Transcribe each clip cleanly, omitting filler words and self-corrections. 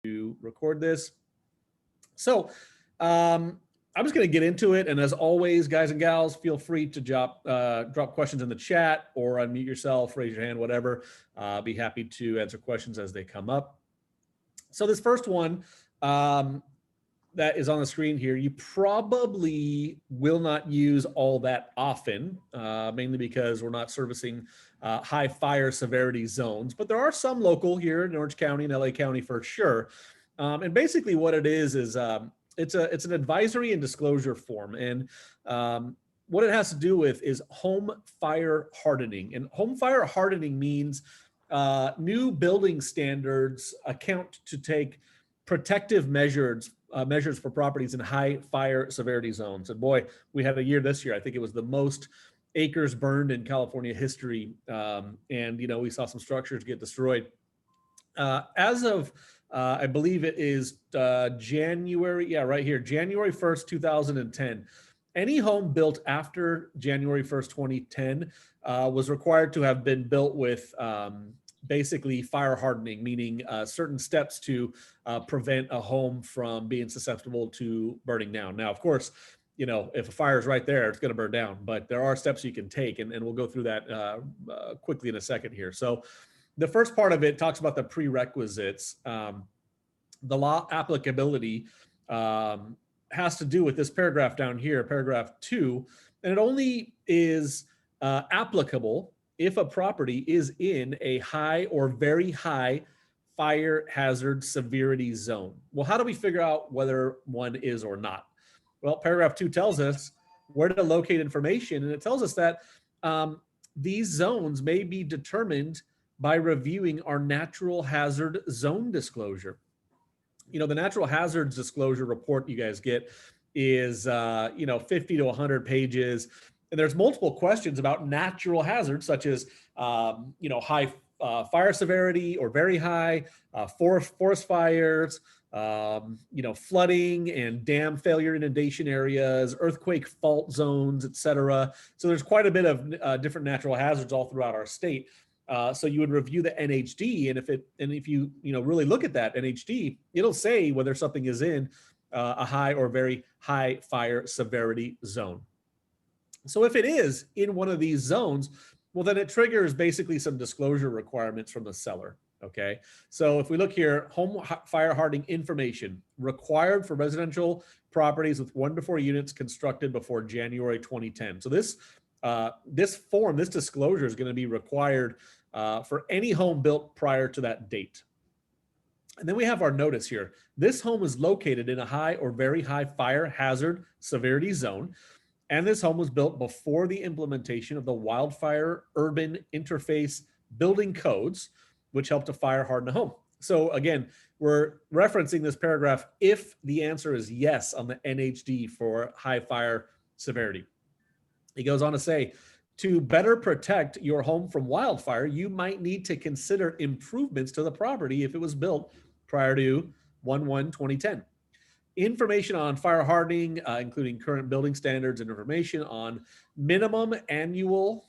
to record this. So I'm just going to get into it. And as always, guys and gals, feel free to drop questions in the chat or unmute yourself, raise your hand, whatever. Be happy to answer questions as they come up. So this first one that is on the screen here, you probably will not use all that often, mainly because we're not servicing high fire severity zones, but there are some local here in Orange County and LA County for sure. And basically what it is it's an advisory and disclosure form. And what it has to do with is home fire hardening. And home fire hardening means new building standards account to take protective measures for properties in high fire severity zones. And boy, we had a year this year. I think it was the most acres burned in California history. And, we saw some structures get destroyed. As of, I believe it is January, right here, January 1st, 2010. Any home built after January 1st, 2010 was required to have been built with basically fire hardening, meaning certain steps to prevent a home from being susceptible to burning down. Now, of course, if a fire is right there, it's going to burn down, but there are steps you can take, and we'll go through that quickly in a second here. So the first part of it talks about the prerequisites. The law applicability has to do with this paragraph down here, paragraph 2, and it only is applicable if a property is in a high or very high fire hazard severity zone. Well, how do we figure out whether one is or not? Well, paragraph 2 tells us where to locate information, and it tells us that these zones may be determined by reviewing our natural hazard zone disclosure. The natural hazards disclosure report you guys get is 50 to 100 pages. And there's multiple questions about natural hazards, such as, high fire severity or very high, forest fires, flooding and dam failure inundation areas, earthquake fault zones, et cetera. So there's quite a bit of different natural hazards all throughout our state. So you would review the NHD, and if you really look at that NHD, it'll say whether something is in a high or very high fire severity zone. So if it is in one of these zones, well, then it triggers basically some disclosure requirements from the seller. Okay. So if we look here, home fire hardening information required for residential properties with 1 to 4 units constructed before January 2010. So this disclosure is going to be required for any home built prior to that date. And then we have our notice here. This home is located in a high or very high fire hazard severity zone. And this home was built before the implementation of the Wildfire Urban Interface Building Codes, which help to fire harden a home. So again, we're referencing this paragraph if the answer is yes on the NHD for high fire severity. He goes on to say, to better protect your home from wildfire, you might need to consider improvements to the property if it was built prior to 1/1/2010. Information on fire hardening, including current building standards and information on minimum annual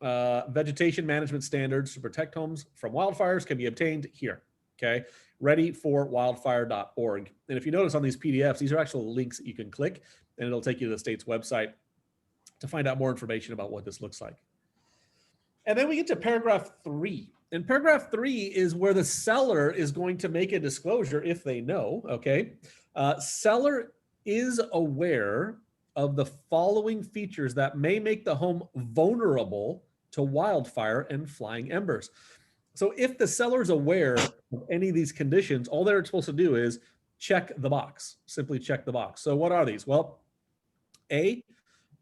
vegetation management standards to protect homes from wildfires can be obtained here. Okay, readyforwildfire.org. And if you notice on these PDFs, these are actual links that you can click, and it'll take you to the state's website to find out more information about what this looks like. And then we get to paragraph 3. And paragraph 3 is where the seller is going to make a disclosure if they know, okay? Seller is aware of the following features that may make the home vulnerable to wildfire and flying embers. So if the seller is aware of any of these conditions, all they're supposed to do is check the box, simply check the box. So what are these? Well, A,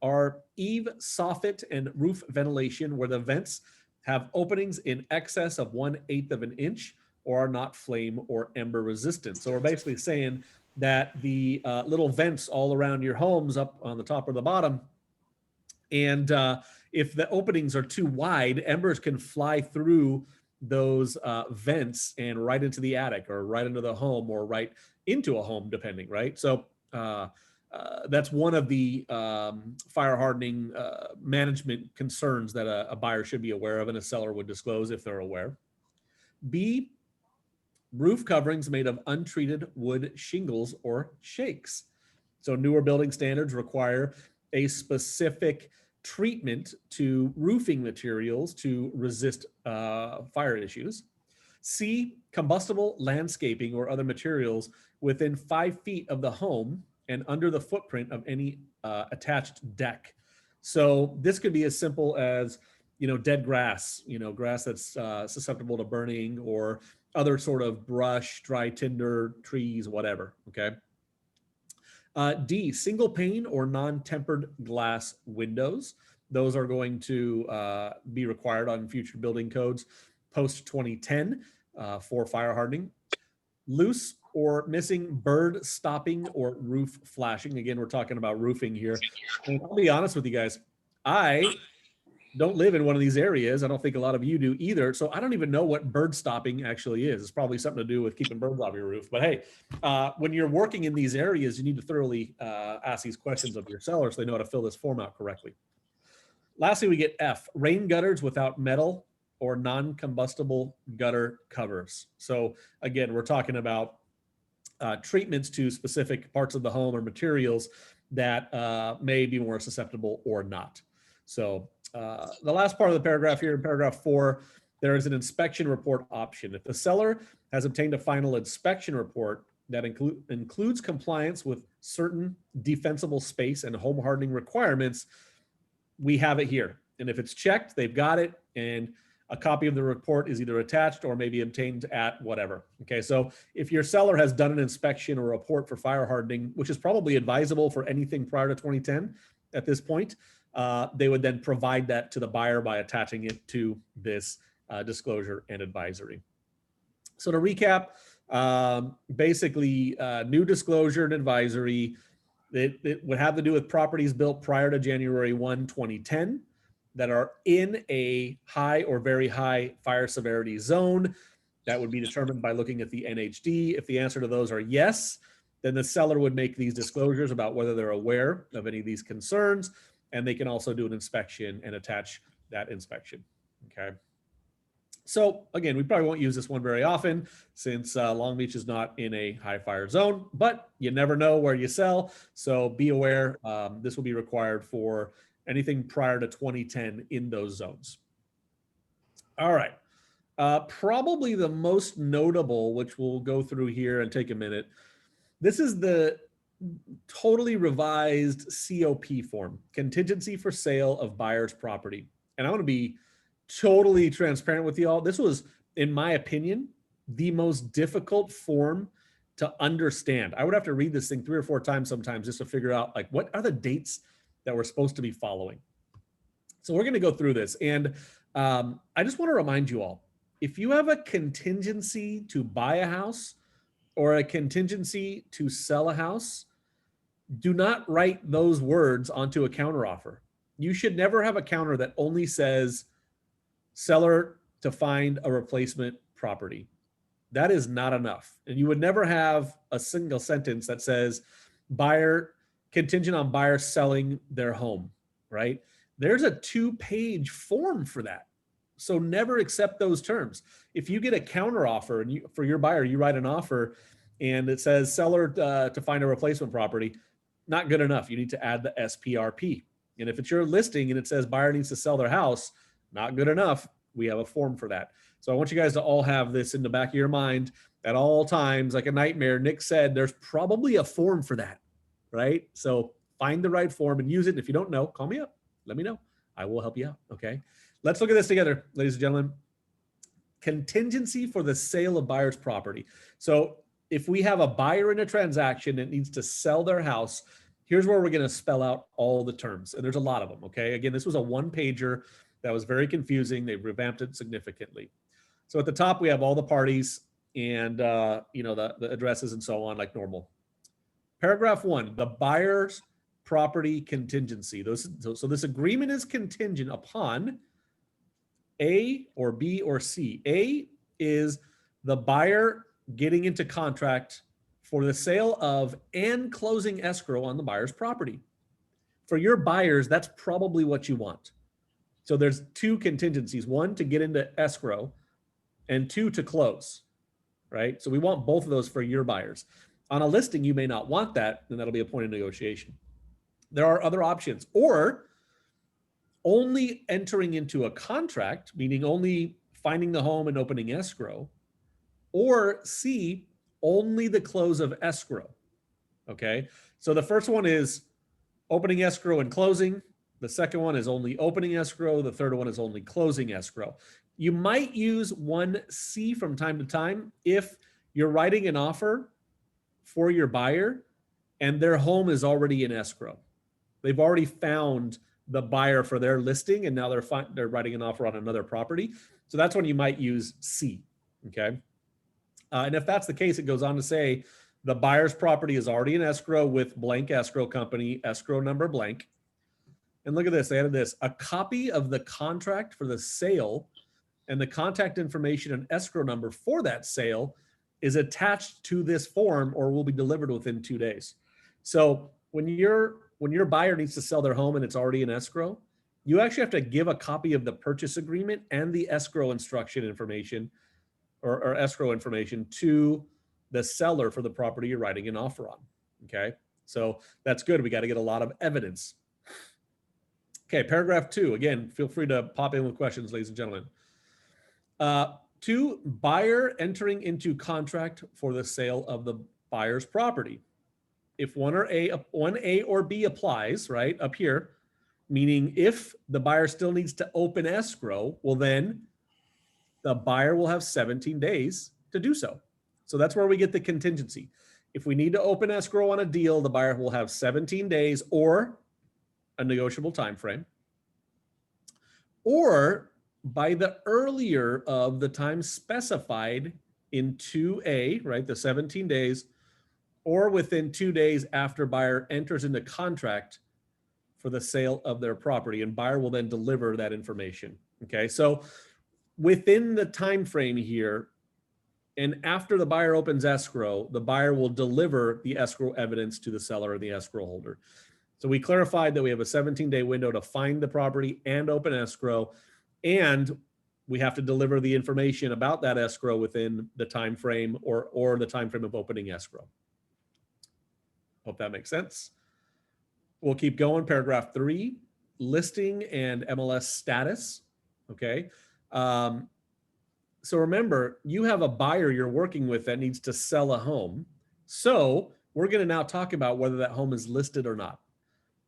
are eave, soffit, and roof ventilation where the vents have openings in excess of 1/8 of an inch or are not flame or ember resistant. So we're basically saying that the little vents all around your homes up on the top or the bottom, and if the openings are too wide, embers can fly through those vents and right into the attic or right into the home or right into a home, depending, right? So that's one of the fire hardening management concerns that a buyer should be aware of and a seller would disclose if they're aware. B, roof coverings made of untreated wood shingles or shakes. So newer building standards require a specific treatment to roofing materials to resist fire issues. C, combustible landscaping or other materials within 5 feet of the home and under the footprint of any attached deck. So this could be as simple as, dead grass, grass that's susceptible to burning, or other sort of brush, dry tinder, trees, whatever. Okay. D, single pane or non-tempered glass windows. Those are going to be required on future building codes post 2010 for fire hardening. Loose or missing bird stopping or roof flashing. Again, we're talking about roofing here. And I'll be honest with you guys, I don't live in one of these areas. I don't think a lot of you do either. So I don't even know what bird stopping actually is. It's probably something to do with keeping birds off your roof. But hey, when you're working in these areas, you need to thoroughly ask these questions of your seller so they know how to fill this form out correctly. Lastly, we get F, rain gutters without metal or non-combustible gutter covers. So again, we're talking about treatments to specific parts of the home or materials that may be more susceptible or not. So the last part of the paragraph here in paragraph 4, there is an inspection report option. If the seller has obtained a final inspection report that includes compliance with certain defensible space and home hardening requirements, we have it here. And if it's checked, they've got it, and a copy of the report is either attached or maybe obtained at whatever. Okay, so if your seller has done an inspection or report for fire hardening, which is probably advisable for anything prior to 2010 at this point, they would then provide that to the buyer by attaching it to this disclosure and advisory. So to recap, basically new disclosure and advisory, it would have to do with properties built prior to January 1, 2010 that are in a high or very high fire severity zone. That would be determined by looking at the NHD. If the answer to those are yes, then the seller would make these disclosures about whether they're aware of any of these concerns, and they can also do an inspection and attach that inspection. Okay. So again, we probably won't use this one very often since Long Beach is not in a high fire zone, but you never know where you sell. So be aware, this will be required for anything prior to 2010 in those zones. All right. Probably the most notable, which we'll go through here and take a minute. This is the totally revised COP form, contingency for sale of buyer's property. And I want to be totally transparent with you all. This was, in my opinion, the most difficult form to understand. I would have to read this thing 3 or 4 times sometimes just to figure out, like, what are the dates that we're supposed to be following. So we're going to go through this. And I just want to remind you all, if you have a contingency to buy a house or a contingency to sell a house, do not write those words onto a counteroffer. You should never have a counter that only says seller to find a replacement property. That is not enough. And you would never have a single sentence that says buyer contingent on buyer selling their home, right? There's a 2-page form for that. So never accept those terms. If you get a counter offer and for your buyer, you write an offer and it says seller to find a replacement property, not good enough. You need to add the SPRP. And if it's your listing and it says buyer needs to sell their house, not good enough. We have a form for that. So I want you guys to all have this in the back of your mind at all times, like a nightmare. Nick said, there's probably a form for that, right? So find the right form and use it. If you don't know, call me up. Let me know. I will help you out, okay? Let's look at this together, ladies and gentlemen. Contingency for the sale of buyer's property. So if we have a buyer in a transaction that needs to sell their house, here's where we're going to spell out all the terms. And there's a lot of them, okay? Again, this was a 1-pager that was very confusing. They revamped it significantly. So at the top, we have all the parties and the addresses and so on, like normal. Paragraph 1, the buyer's property contingency. So this agreement is contingent upon A or B or C. A is the buyer getting into contract for the sale of and closing escrow on the buyer's property. For your buyers, that's probably what you want. So there's 2 contingencies, 1 to get into escrow and 2 to close. right? So we want both of those for your buyers. On a listing, you may not want that, and that'll be a point of negotiation. There are other options, or only entering into a contract, meaning only finding the home and opening escrow, or C, only the close of escrow. Okay. So the first one is opening escrow and closing. The second one is only opening escrow. The third one is only closing escrow. You might use 1C from time to time if you're writing an offer for your buyer and their home is already in escrow. They've already found the buyer for their listing, and now they're writing an offer on another property. So that's when you might use C. Okay. And if that's the case, it goes on to say the buyer's property is already in escrow with blank escrow company, escrow number blank. And look at this, they added this, a copy of the contract for the sale and the contact information and escrow number for that sale is attached to this form or will be delivered within 2 days. So when your buyer needs to sell their home and it's already in escrow, you actually have to give a copy of the purchase agreement and the escrow instruction information or escrow information to the seller for the property you're writing an offer on. Okay, so that's good. We got to get a lot of evidence. Okay, paragraph 2. Again, feel free to pop in with questions, ladies and gentlemen. 2, buyer entering into contract for the sale of the buyer's property. If 1A or B applies, right, up here, meaning if the buyer still needs to open escrow, well then the buyer will have 17 days to do so. So that's where we get the contingency. If we need to open escrow on a deal, the buyer will have 17 days or a negotiable time frame, or by the earlier of the time specified in 2A, right, the 17 days, or within 2 days after buyer enters into contract for the sale of their property, and buyer will then deliver that information. Okay, so within the time frame here, and after the buyer opens escrow, the buyer will deliver the escrow evidence to the seller or the escrow holder. So we clarified that we have a 17-day window to find the property and open escrow, and we have to deliver the information about that escrow within the time frame or the time frame of opening escrow. Hope that makes sense. We'll keep going. Paragraph 3, listing and MLS status. Okay. So remember, you have a buyer you're working with that needs to sell a home. So we're going to now talk about whether that home is listed or not.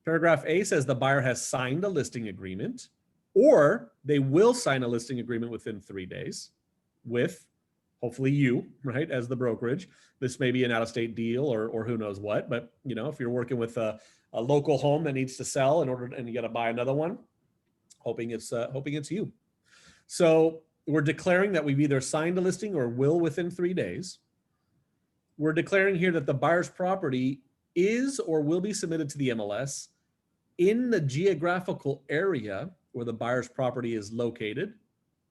Paragraph A says the buyer has signed a listing agreement, or they will sign a listing agreement within 3 days with hopefully you, right, as the brokerage. This may be an out-of-state deal or who knows what, but you know, if you're working with a local home that needs to sell and you got to buy another one, hoping it's you. So we're declaring that we've either signed a listing or will within 3 days. We're declaring here that the buyer's property is or will be submitted to the MLS in the geographical area where the buyer's property is located.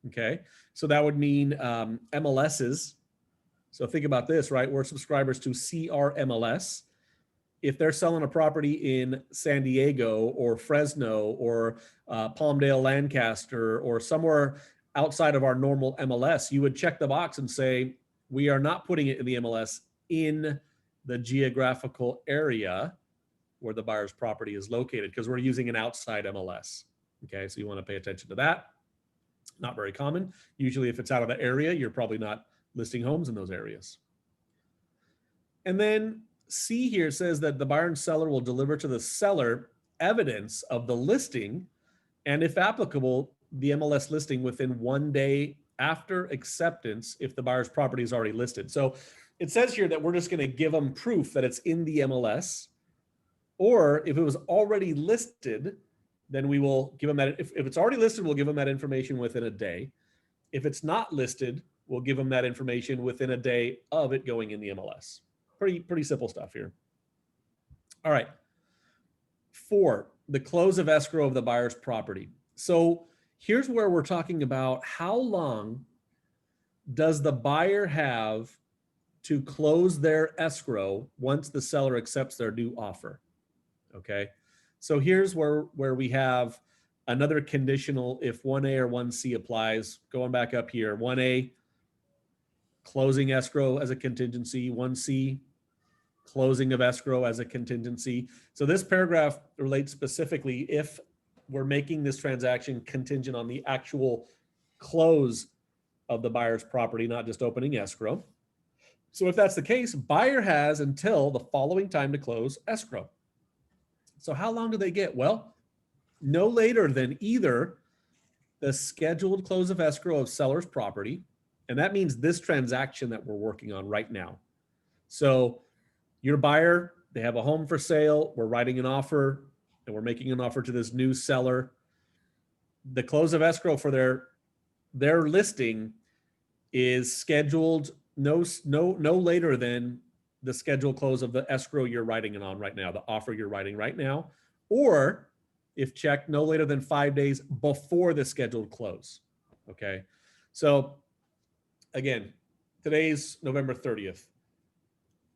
Okay, so that would mean MLSs. So think about this, right? We're subscribers to CRMLS. If they're selling a property in San Diego or Fresno or Palmdale, Lancaster, or somewhere outside of our normal MLS, you would check the box and say, we are not putting it in the MLS in the geographical area where the buyer's property is located, because we're using an outside MLS. Okay, so you want to pay attention to that. Not very common. Usually if it's out of the area, you're probably not listing homes in those areas. And then C here says that the buyer and seller will deliver to the seller evidence of the listing, and if applicable, the MLS listing within 1 day after acceptance if the buyer's property is already listed. So it says here that we're just going to give them proof that it's in the MLS, or if it was already listed, then we will give them that. If it's already listed, we'll give them that information within a day. If it's not listed, we'll give them that information within a day of it going in the MLS. Pretty simple stuff here. All right. 4, the close of escrow of the buyer's property. So here's where we're talking about how long does the buyer have to close their escrow once the seller accepts their new offer. Okay. So here's where we have another conditional if 1A or 1C applies. Going back up here, 1A, closing escrow as a contingency, 1C, closing of escrow as a contingency. So this paragraph relates specifically if we're making this transaction contingent on the actual close of the buyer's property, not just opening escrow. So if that's the case, buyer has until the following time to close escrow. So how long do they get? Well, no later than either the scheduled close of escrow of seller's property, and that means this transaction that we're working on right now. So your buyer, they have a home for sale, we're writing an offer, and we're making an offer to this new seller. The close of escrow for their listing is scheduled no later than the scheduled close of the escrow you're writing it on right now, the offer you're writing right now, or if checked, no later than 5 days before the scheduled close. Okay. So again, today's November 30th.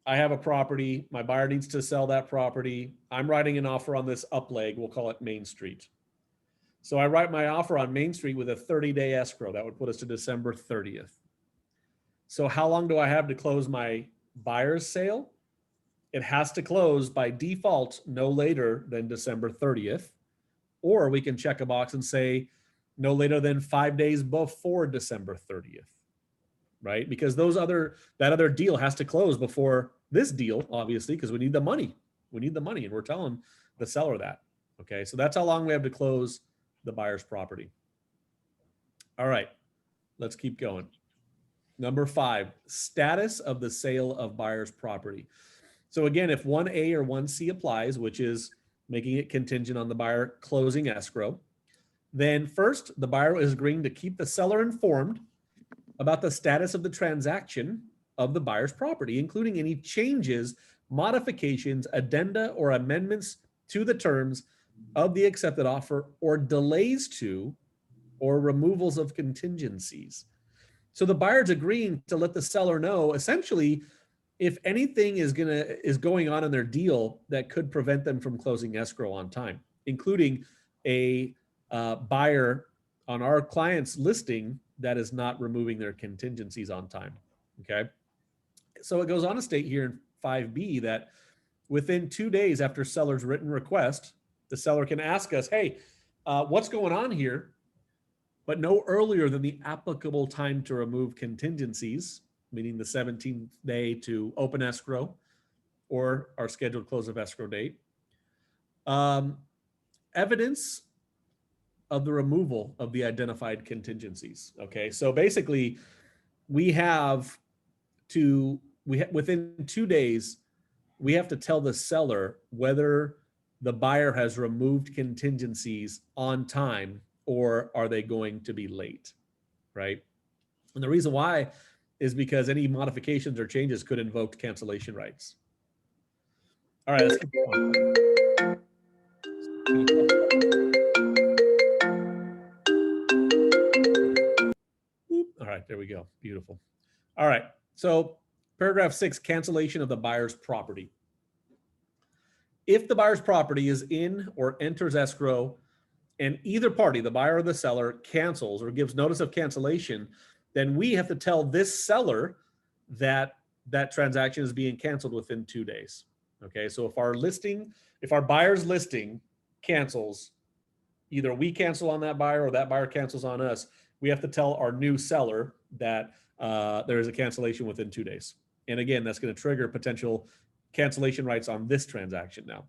I have a property. My buyer needs to sell that property. I'm writing an offer on this up leg. We'll call it Main Street. So I write my offer on Main Street with a 30-day escrow. That would put us to December 30th. So how long do I have to close my buyer's sale? It has to close by default no later than December 30th. Or we can check a box and say no later than 5 days before December 30th, right? Because that other deal has to close before this deal, obviously, because we need the money. We need the money, and we're telling the seller that. Okay, so that's how long we have to close the buyer's property. All right, let's keep going. Number 5, status of the sale of buyer's property. So again, if 1A or 1C applies, which is making it contingent on the buyer closing escrow, then first, the buyer is agreeing to keep the seller informed about the status of the transaction of the buyer's property, including any changes, modifications, addenda, or amendments to the terms of the accepted offer, or delays to, or removals of contingencies. So the buyer's agreeing to let the seller know, essentially, if anything is going on in their deal that could prevent them from closing escrow on time, including a buyer on our client's listing that is not removing their contingencies on time. Okay. So it goes on to state here in 5B that within 2 days after seller's written request, the seller can ask us, hey, what's going on here? But no earlier than the applicable time to remove contingencies, meaning the 17th day to open escrow or our scheduled close of escrow date. Evidence of the removal of the identified contingencies. Okay, so basically within 2 days, we have to tell the seller whether the buyer has removed contingencies on time or are they going to be late, right? And the reason why is because any modifications or changes could invoke cancellation rights. All right, let's keep going. All right, there we go. Beautiful. All right, so paragraph 6, cancellation of the buyer's property. If the buyer's property is in or enters escrow and either party, the buyer or the seller, cancels or gives notice of cancellation, then we have to tell this seller that that transaction is being canceled within 2 days. Okay, so if our buyer's listing cancels, either we cancel on that buyer or that buyer cancels on us, we have to tell our new seller that there is a cancellation within 2 days. And again, that's going to trigger potential cancellation rights on this transaction now.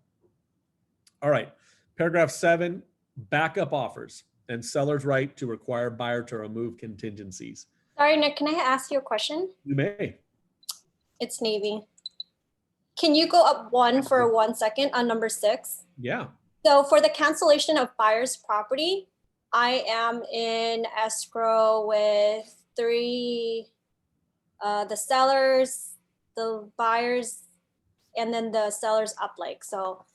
All right, paragraph 7, backup offers and seller's right to require buyer to remove contingencies. Sorry, Nick, can I ask you a question? You may. It's Navy. Can you go up 1 for 1 second on number 6? Yeah. So for the cancellation of buyer's property, I am in escrow with 3, the sellers, the buyers, and then the seller's up leg. So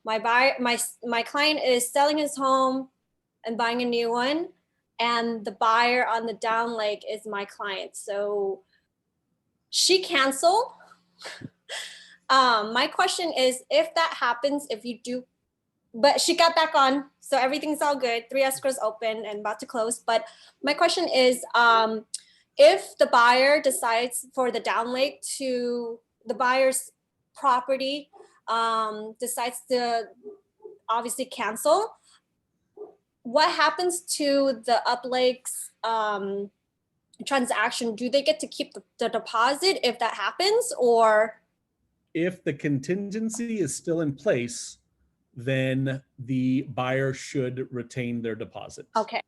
my client is selling his home and buying a new one, and the buyer on the down leg is my client. So she canceled. My question is, if that happens, but she got back on, so everything's all good. 3 escrows open and about to close. But my question is, if the buyer decides for the down leg to the buyer's property, decides to obviously cancel, what happens to the up leg's transaction? Do they get to keep the deposit if that happens, or? If the contingency is still in place, then the buyer should retain their deposit. Okay.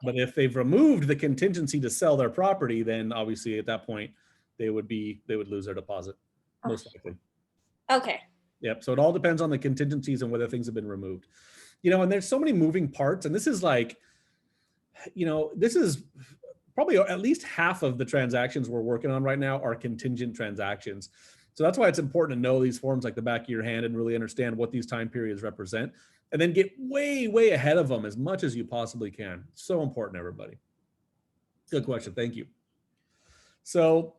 But if they've removed the contingency to sell their property, then obviously at that point they would lose their deposit, most likely. Okay. Yep. So it all depends on the contingencies and whether things have been removed. And there's so many moving parts, and this is like, this is probably at least half of the transactions we're working on right now are contingent transactions. So that's why it's important to know these forms like the back of your hand and really understand what these time periods represent, and then get way, way ahead of them as much as you possibly can. So important, everybody. Good question. Thank you. So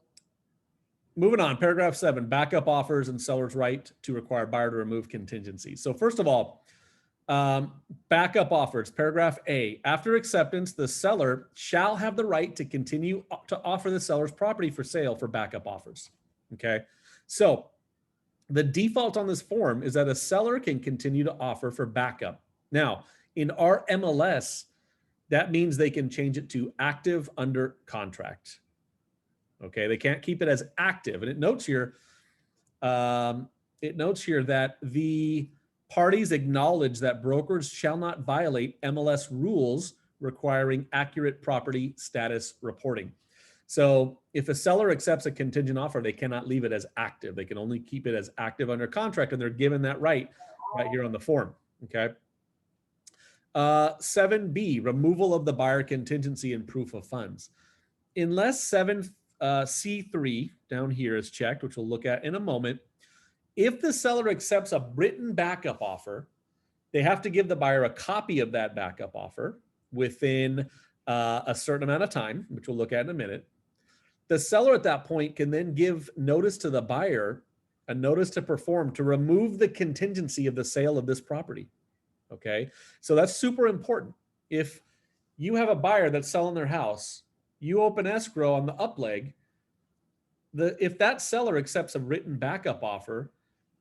moving on, paragraph 7, backup offers and seller's right to require buyer to remove contingencies. So first of all, backup offers, paragraph A, after acceptance, the seller shall have the right to continue to offer the seller's property for sale for backup offers. Okay. So the default on this form is that a seller can continue to offer for backup. Now, in our MLS, that means they can change it to active under contract. Okay, they can't keep it as active. And it notes here that the parties acknowledge that brokers shall not violate MLS rules requiring accurate property status reporting. So if a seller accepts a contingent offer, they cannot leave it as active. They can only keep it as active under contract, and they're given that right here on the form. Okay. 7B, removal of the buyer contingency and proof of funds. Unless 7C3 down here is checked, which we'll look at in a moment, if the seller accepts a written backup offer, they have to give the buyer a copy of that backup offer within a certain amount of time, which we'll look at in a minute. The seller at that point can then give notice to the buyer, a notice to perform, to remove the contingency of the sale of this property. Okay, so that's super important. If you have a buyer that's selling their house, you open escrow on the up leg, if that seller accepts a written backup offer,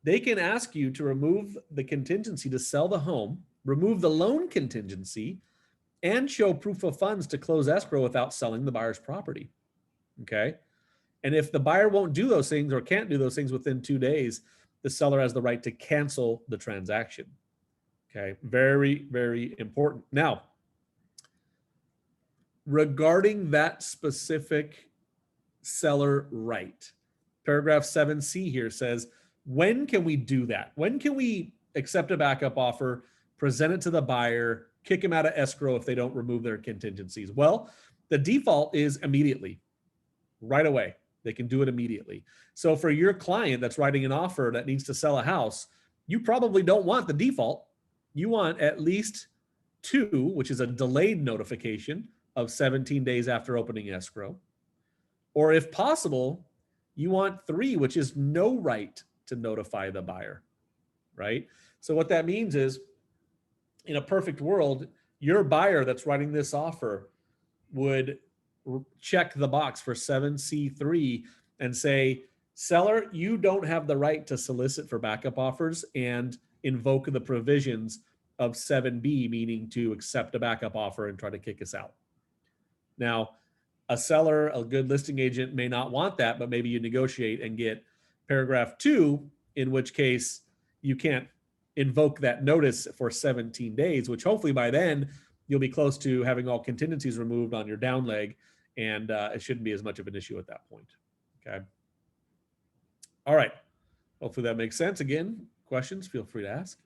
they can ask you to remove the contingency to sell the home, remove the loan contingency, and show proof of funds to close escrow without selling the buyer's property. Okay. And if the buyer won't do those things or can't do those things within 2 days, the seller has the right to cancel the transaction. Okay. Very, very important. Now, regarding that specific seller right, paragraph 7C here says, when can we do that? When can we accept a backup offer, present it to the buyer, kick them out of escrow if they don't remove their contingencies? Well, the default is immediately, right away. They can do it immediately. So for your client that's writing an offer that needs to sell a house, you probably don't want the default. You want at least 2, which is a delayed notification of 17 days after opening escrow. Or if possible, you want 3, which is no right to notify the buyer, right? So what that means is, in a perfect world, your buyer that's writing this offer would check the box for 7C3 and say, seller, you don't have the right to solicit for backup offers and invoke the provisions of 7B, meaning to accept a backup offer and try to kick us out. Now, a seller, a good listing agent may not want that, but maybe you negotiate and get paragraph 2, in which case you can't invoke that notice for 17 days, which hopefully by then you'll be close to having all contingencies removed on your down leg, and it shouldn't be as much of an issue at that point. Okay. All right. Hopefully that makes sense. Again, questions, feel free to ask.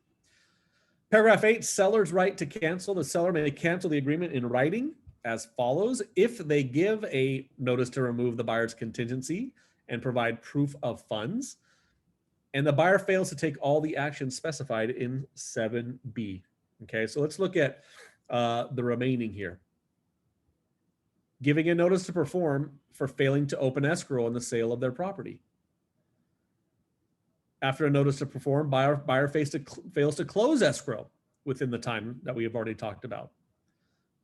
Paragraph 8, seller's right to cancel. The seller may cancel the agreement in writing as follows: if they give a notice to remove the buyer's contingency and provide proof of funds, and the buyer fails to take all the actions specified in 7B. Okay, so let's look at the remaining here. Giving a notice to perform for failing to open escrow on the sale of their property. After a notice to perform, buyer fails to close escrow within the time that we have already talked about.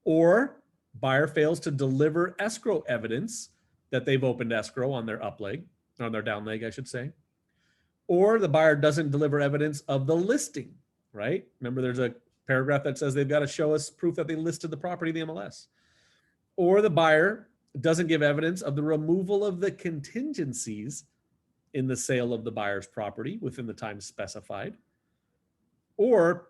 Or buyer fails to deliver escrow evidence that they've opened escrow on their up leg, on their down leg, I should say, or the buyer doesn't deliver evidence of the listing, right? Remember, there's a paragraph that says they've got to show us proof that they listed the property in the MLS. Or the buyer doesn't give evidence of the removal of the contingencies in the sale of the buyer's property within the time specified. Or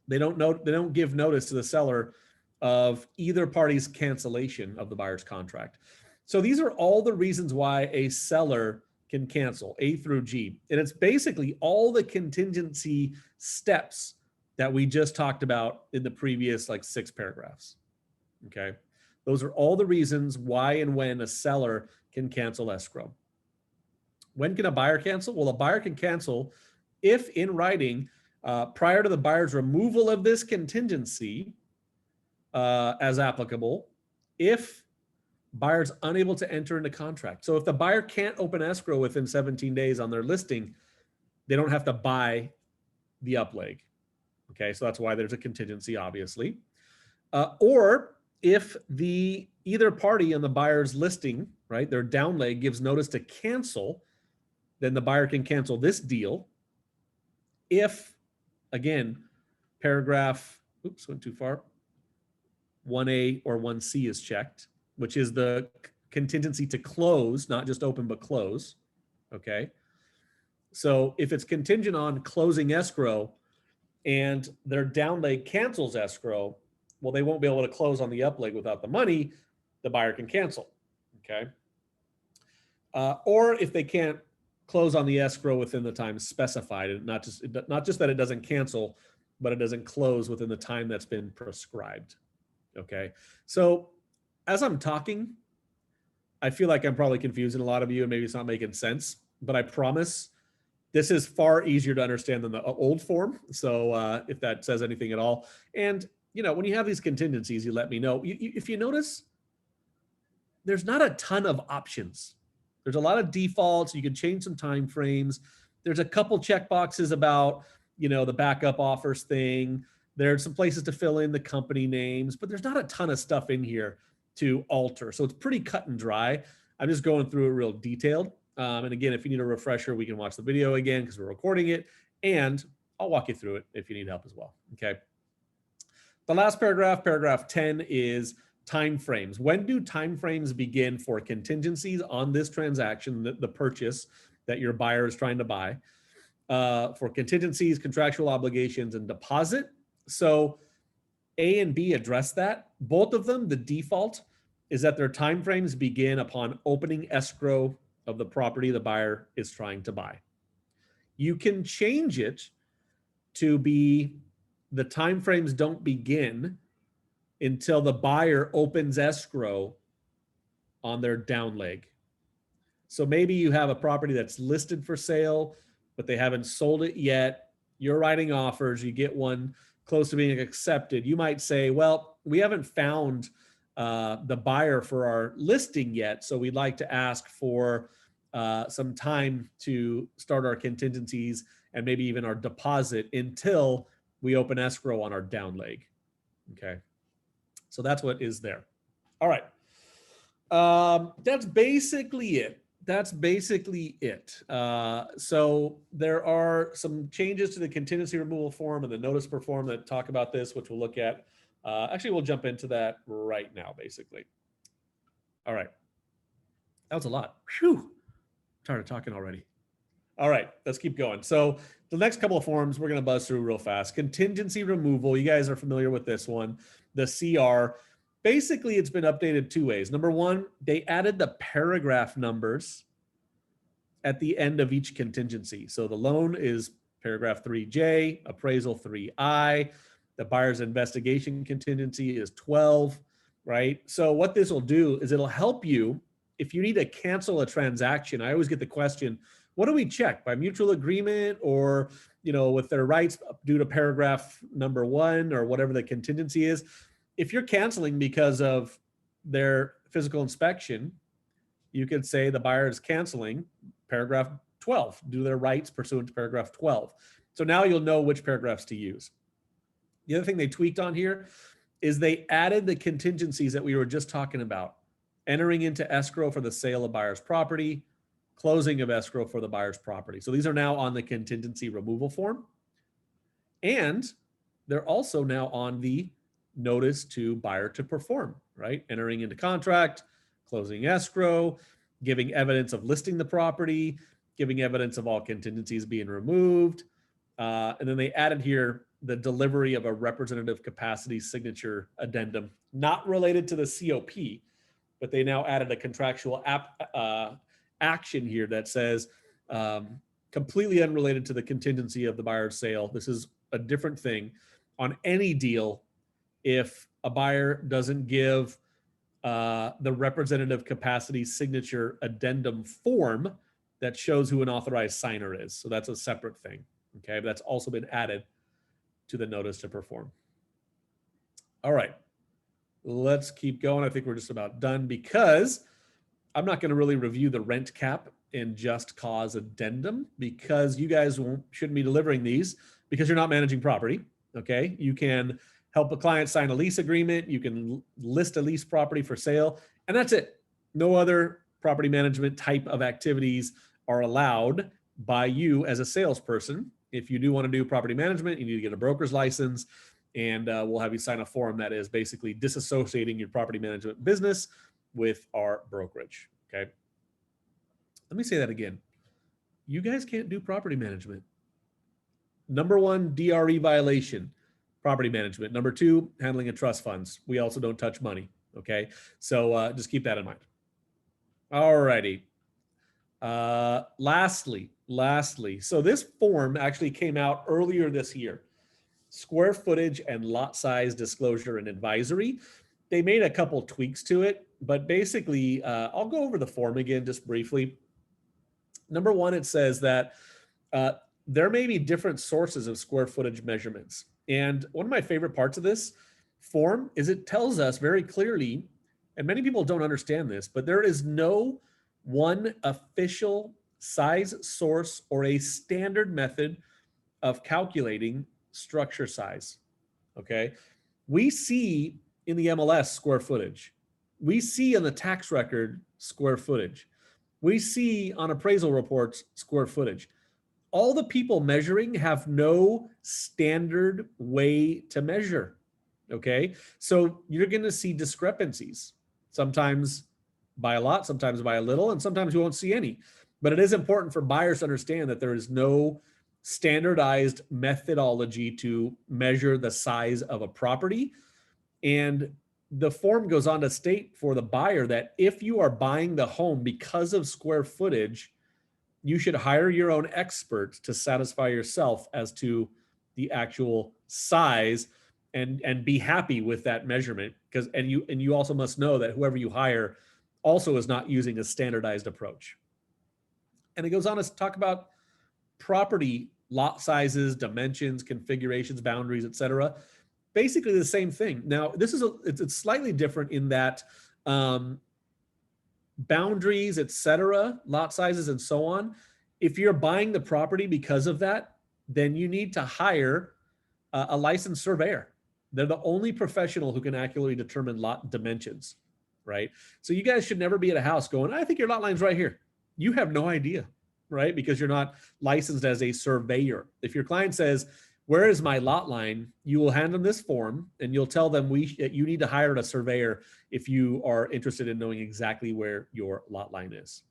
they don't give notice to the seller of either party's cancellation of the buyer's contract. So these are all the reasons why a seller can cancel, A through G. And it's basically all the contingency steps that we just talked about in the previous like 6 paragraphs. Okay. Those are all the reasons why and when a seller can cancel escrow. When can a buyer cancel? Well, a buyer can cancel if in writing, prior to the buyer's removal of this contingency as applicable, if buyer's unable to enter into contract. So if the buyer can't open escrow within 17 days on their listing, they don't have to buy the up leg. Okay, so that's why there's a contingency, obviously. Or if the either party on the buyer's listing, right, their down leg gives notice to cancel, then the buyer can cancel this deal. If, again, paragraph, oops, went too far, 1A or 1C is checked, which is the contingency to close, not just open, but close. Okay. So if it's contingent on closing escrow and their down leg cancels escrow, well, they won't be able to close on the up leg without the money. The buyer can cancel. Okay. Or if they can't close on the escrow within the time specified, and not just that it doesn't cancel, but it doesn't close within the time that's been prescribed. Okay. So as I'm talking, I feel like I'm probably confusing a lot of you and maybe it's not making sense, but I promise this is far easier to understand than the old form. So if that says anything at all. And, you know, when you have these contingencies, you let me know. If you notice, there's not a ton of options. There's a lot of defaults. You can change some time frames. There's a couple check boxes about, you know, the backup offers thing. There's some places to fill in the company names, but there's not a ton of stuff in here to alter. So it's pretty cut and dry. I'm just going through it real detailed. And again, if you need a refresher, we can watch the video again because we're recording it, and I'll walk you through it if you need help as well. Okay. The last paragraph, paragraph 10, is timeframes. When do timeframes begin for contingencies on this transaction, the purchase that your buyer is trying to buy, for contingencies, contractual obligations, and deposit? So A and B address that. Both of them, the default is that their timeframes begin upon opening escrow of the property the buyer is trying to buy. You can change it to be the timeframes don't begin until the buyer opens escrow on their down leg. So maybe you have a property that's listed for sale, but they haven't sold it yet. You're writing offers, you get one close to being accepted. You might say, well, we haven't found the buyer for our listing yet, so we'd like to ask for some time to start our contingencies and maybe even our deposit until we open escrow on our down leg. Okay. So that's what is there. All right. That's basically it. So there are some changes to the contingency removal form and the notice per form that talk about this, which we'll look at. Actually, we'll jump into that right now, basically. All right. That was a lot. Whew. Tired of talking already. All right, let's keep going. So the next couple of forms we're going to buzz through real fast. Contingency removal. You guys are familiar with this one. The CR. Basically, it's been updated 2 ways. Number one, they added the paragraph numbers at the end of each contingency. So the loan is paragraph 3J, appraisal 3I, the buyer's investigation contingency is 12, right? So what this will do is it'll help you if you need to cancel a transaction. I always get the question, what do we check, by mutual agreement or, you know, with their rights due to paragraph number 1 or whatever the contingency is? If you're canceling because of their physical inspection, you could say the buyer is canceling paragraph 12 due to their rights pursuant to paragraph 12. So now you'll know which paragraphs to use. The other thing they tweaked on here is they added the contingencies that we were just talking about. Entering into escrow for the sale of buyer's property, closing of escrow for the buyer's property. So these are now on the contingency removal form. And they're also now on the notice to buyer to perform, right? Entering into contract, closing escrow, giving evidence of listing the property, giving evidence of all contingencies being removed. And then they added here the delivery of a representative capacity signature addendum, not related to the COP, but they now added a contractual action here that says completely unrelated to the contingency of the buyer's sale. This is a different thing on any deal. If a buyer doesn't give the representative capacity signature addendum form that shows who an authorized signer is. So that's a separate thing. Okay, but that's also been added to the notice to perform. All right, let's keep going. I think we're just about done because I'm not going to really review the rent cap and just cause addendum because you guys shouldn't be delivering these because you're not managing property. Okay, you can help a client sign a lease agreement. You can list a lease property for sale, and that's it. No other property management type of activities are allowed by you as a salesperson. If you do want to do property management, you need to get a broker's license, and we'll have you sign a form that is basically disassociating your property management business with our brokerage. Okay. Let me say that again. You guys can't do property management. Number one, DRE violation, property management. Number two, handling of trust funds. We also don't touch money. Okay. So just keep that in mind. All righty. Lastly, so this form actually came out earlier this year. Square footage and lot size disclosure and advisory. They made a couple tweaks to it, but basically, I'll go over the form again just briefly. Number one, it says that there may be different sources of square footage measurements. And one of my favorite parts of this form is it tells us very clearly, and many people don't understand this, but there is no one official size source or a standard method of calculating structure size. Okay. We see in the MLS square footage. We see on the tax record square footage. We see on appraisal reports square footage. All the people measuring have no standard way to measure. Okay. So you're going to see discrepancies, sometimes by a lot, sometimes by a little, and sometimes you won't see any. But it is important for buyers to understand that there is no standardized methodology to measure the size of a property. And the form goes on to state for the buyer that if you are buying the home because of square footage, you should hire your own expert to satisfy yourself as to the actual size and be happy with that measurement. Because and you also must know that whoever you hire also is not using a standardized approach. And it goes on to talk about property lot sizes, dimensions, configurations, boundaries, etc. Basically the same thing. Now, this is it's slightly different in that boundaries, etc., lot sizes, and so on. If you're buying the property because of that, then you need to hire a licensed surveyor. They're the only professional who can accurately determine lot dimensions, right? So you guys should never be at a house going, I think your lot line's right here. You have no idea, right? Because you're not licensed as a surveyor. If your client says, where is my lot line? You will hand them this form and you'll tell them you need to hire a surveyor if you are interested in knowing exactly where your lot line is.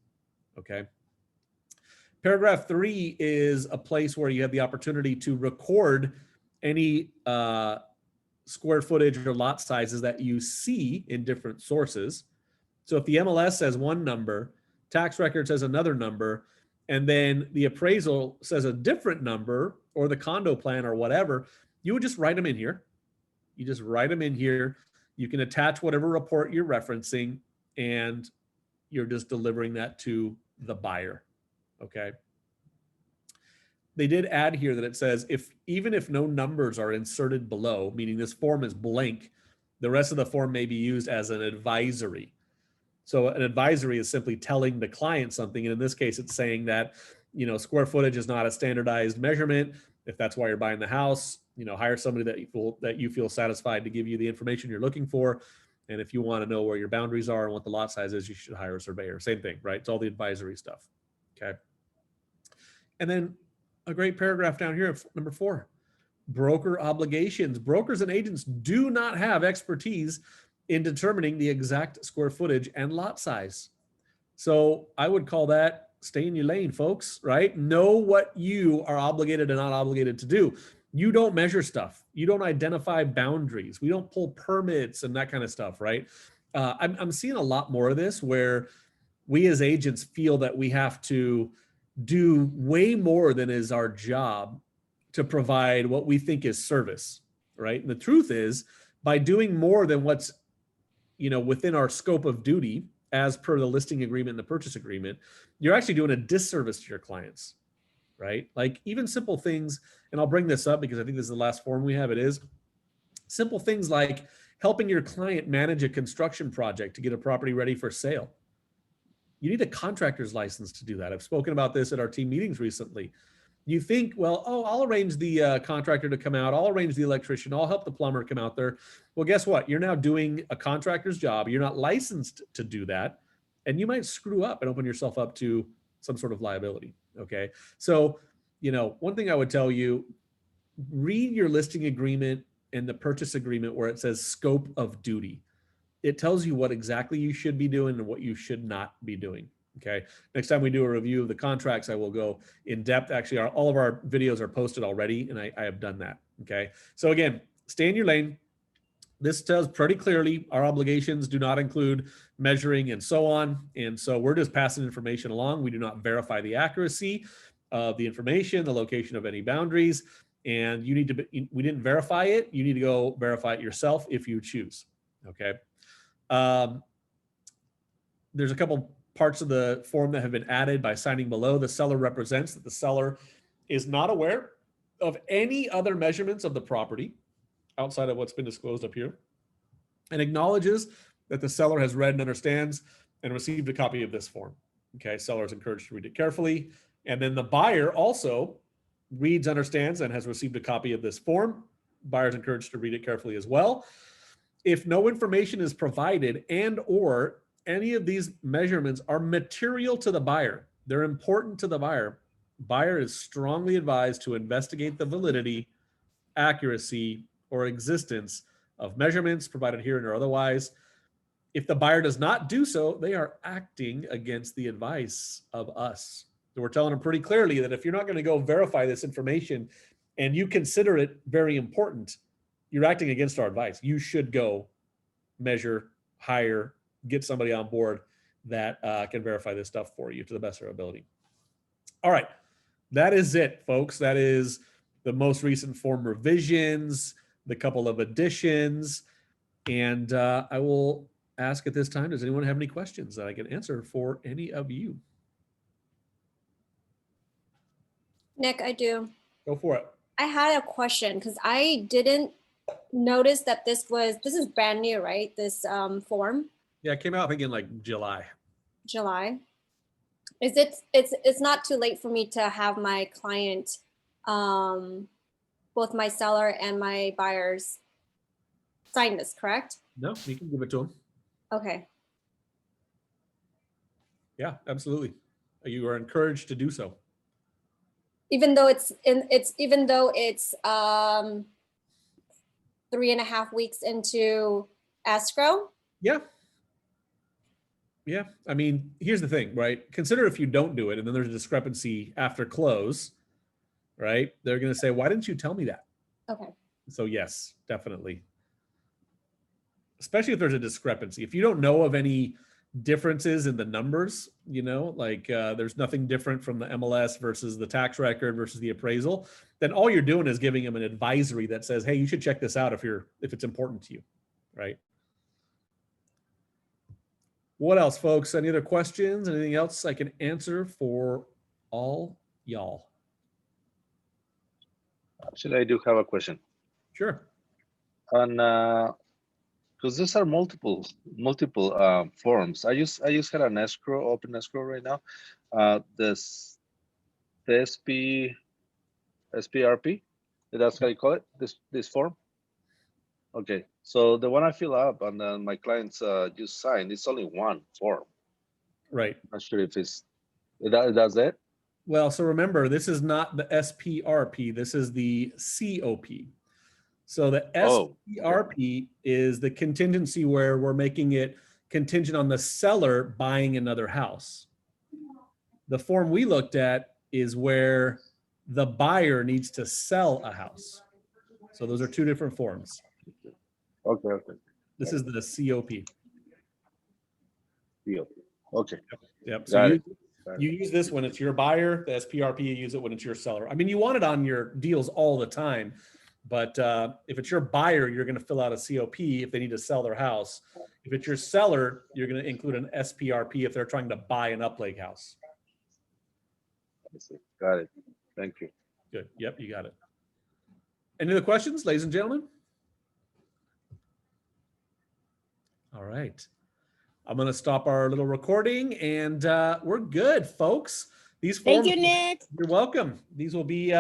Okay. Paragraph 3 is a place where you have the opportunity to record any square footage or lot sizes that you see in different sources. So if the MLS says one number, tax record says another number, and then the appraisal says a different number, or the condo plan or whatever, you would just write them in here. You just write them in here. You can attach whatever report you're referencing, and you're just delivering that to the buyer. Okay. They did add here that it says even if no numbers are inserted below, meaning this form is blank, the rest of the form may be used as an advisory. So an advisory is simply telling the client something. And in this case, it's saying that square footage is not a standardized measurement. If that's why you're buying the house, hire somebody that you feel satisfied to give you the information you're looking for. And if you want to know where your boundaries are and what the lot size is, you should hire a surveyor. Same thing, right? It's all the advisory stuff. Okay. And then a great paragraph down here, number 4, broker obligations. Brokers and agents do not have expertise in determining the exact square footage and lot size. So I would call that stay in your lane, folks, right? Know what you are obligated and not obligated to do. You don't measure stuff. You don't identify boundaries. We don't pull permits and that kind of stuff, right? I'm seeing a lot more of this where we as agents feel that we have to do way more than is our job to provide what we think is service, right? And the truth is, by doing more than what's within our scope of duty as per the listing agreement and the purchase agreement, you're actually doing a disservice to your clients, right? Like even simple things, and I'll bring this up because I think this is the last form we have. It is simple things like helping your client manage a construction project to get a property ready for sale. You need a contractor's license to do that. I've spoken about this at our team meetings recently. You think, well, I'll arrange the contractor to come out. I'll arrange the electrician. I'll help the plumber come out there. Well, guess what? You're now doing a contractor's job. You're not licensed to do that. And you might screw up and open yourself up to some sort of liability. Okay. So, one thing I would tell you, read your listing agreement and the purchase agreement where it says scope of duty. It tells you what exactly you should be doing and what you should not be doing. Okay. Next time we do a review of the contracts, I will go in depth. Actually, all of our videos are posted already, and I have done that. Okay. So again, stay in your lane. This tells pretty clearly our obligations do not include measuring and so on. And so we're just passing information along. We do not verify the accuracy of the information, the location of any boundaries. And we didn't verify it. You need to go verify it yourself if you choose. Okay. There's a couple parts of the form that have been added by signing below. The seller represents that the seller is not aware of any other measurements of the property outside of what's been disclosed up here, and acknowledges that the seller has read and understands and received a copy of this form. Okay, seller is encouraged to read it carefully. And then the buyer also reads, understands, and has received a copy of this form. Buyer is encouraged to read it carefully as well. If no information is provided and or any of these measurements are material to the buyer, they're important to the buyer, buyer is strongly advised to investigate the validity, accuracy, or existence of measurements provided here or otherwise. If the buyer does not do so, they are acting against the advice of us. So we're telling them pretty clearly that if you're not going to go verify this information and you consider it very important, you're acting against our advice. You should go measure, hire, get somebody on board that can verify this stuff for you to the best of their ability. All right, that is it, folks. That is the most recent form revisions, the couple of additions, and I will ask at this time, does anyone have any questions that I can answer for any of you? Nick, I do. Go for it. I had a question because I didn't notice that this is brand new, right? This form. Yeah, it came out I think in like July. Is it's not too late for me to have my client, both my seller and my buyers sign this, correct? No, you can give it to them. Okay. Yeah, absolutely. You are encouraged to do so. Even though it's 3.5 weeks into escrow? Yeah. Yeah. I mean, here's the thing, right? Consider if you don't do it and then there's a discrepancy after close, right? They're going to say, why didn't you tell me that? Okay. So yes, definitely. Especially if there's a discrepancy. If you don't know of any differences in the numbers, like there's nothing different from the MLS versus the tax record versus the appraisal, then all you're doing is giving them an advisory that says, hey, you should check this out if it's important to you, right? What else, folks? Any other questions? Anything else I can answer for all y'all? Actually, I do have a question. Sure. On because these are multiple forms. I just had an open escrow right now. the SPRP. That's how you call it. This form. Okay, so the one I fill up and then my clients just sign. It's only one form. Right. Not sure if that's it. Well, so remember, this is not the SPRP. This is the COP. So the Oh, SPRP is the contingency where we're making it contingent on the seller buying another house. The form we looked at is where the buyer needs to sell a house. So those are two different forms. Okay. This is the COP. Deal. Okay. Yep. So you use this when it's your buyer. The SPRP, you use it when it's your seller. I mean, you want it on your deals all the time, but if it's your buyer, you're going to fill out a COP if they need to sell their house. If it's your seller, you're going to include an SPRP if they're trying to buy an up-lake house. Got it. Thank you. Good. Yep, you got it. Any other questions, ladies and gentlemen? All right. I'm going to stop our little recording, and we're good, folks. These forms, Thank you, Nick. you're welcome. These will be